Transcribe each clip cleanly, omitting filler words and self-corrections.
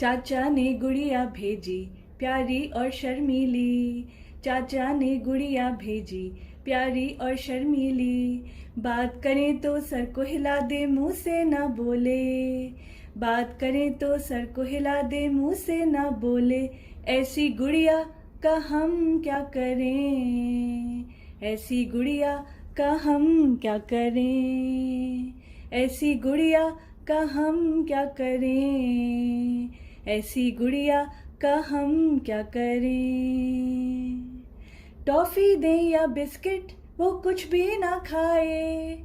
चाचा ने गुड़िया भेजी प्यारी और शर्मीली, चाचा ने गुड़िया भेजी प्यारी और शर्मीली। बात करें तो सर को हिला दे मुंह से ना बोले, बात करें तो सर को हिला दे मुंह से ना बोले। ऐसी गुड़िया का हम क्या करें, ऐसी गुड़िया का हम क्या करें, ऐसी गुड़िया का हम क्या करें, ऐसी गुड़िया का हम क्या करें। टॉफी दें या बिस्किट वो कुछ भी ना खाए,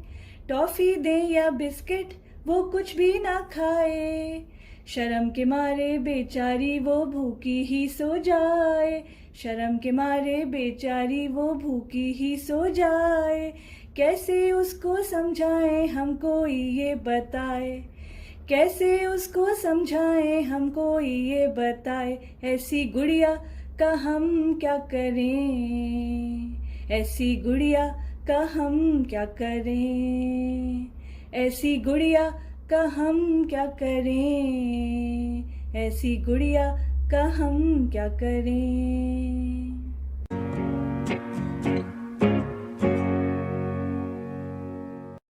टॉफी दें या बिस्किट वो कुछ भी ना खाए। शर्म के मारे बेचारी वो भूखी ही सो जाए, शर्म के मारे बेचारी वो भूखी ही सो जाए। कैसे उसको समझाएं हम कोई ये बताए, कैसे उसको समझाएं हम कोई ये बताए। ऐसी गुड़िया का हम क्या करें, ऐसी गुड़िया का हम क्या करें, ऐसी गुड़िया का हम क्या करें, ऐसी गुड़िया का हम क्या करें।